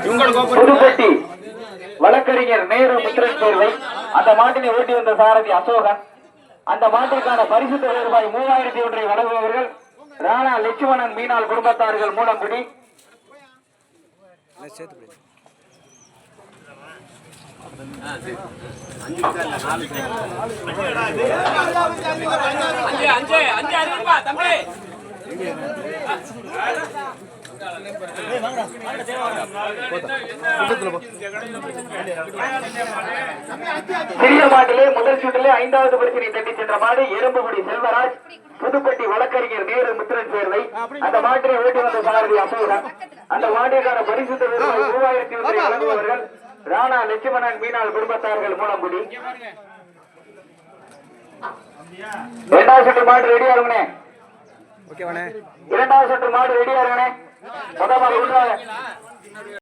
புதுப்பட்டி வழக்கறிஞர் நேரு முத்திரன் தேர்வை அந்த மாட்டினை ஓட்டி வந்த சாரதி அசோகன். அந்த மாட்டிற்கான பரிசு தொகை ரூபாய் 3001 வழங்குபவர்கள் ராணா லட்சுமணன் மீனால் குடும்பத்தார்கள் மூலங்குடி. சிறிய மாட்டிலே முதல் சுற்றிலே 5வது பரிசினை தட்டி சென்ற மாடு எறும்புகுடி செல்வராஜ். புதுப்பட்டி வழக்கறிஞர் நேரு முத்திரன் சேர்வை அந்த மாட்டினை ஓட்டி வந்த சாரதி அசோகன். அந்த மாட்டிற்கான பரிசு தொகை 3001 வழங்குபவர்கள் ராணா லட்சுமணன் மீனால் குடும்பத்தார்கள் மூலங்குடி. 2வது சுற்று மாடு ரெடியா இருங்கண்ணே. 2வது சுற்று மாடு ரெடியா இருங்கண்ணே. முதல் மாடு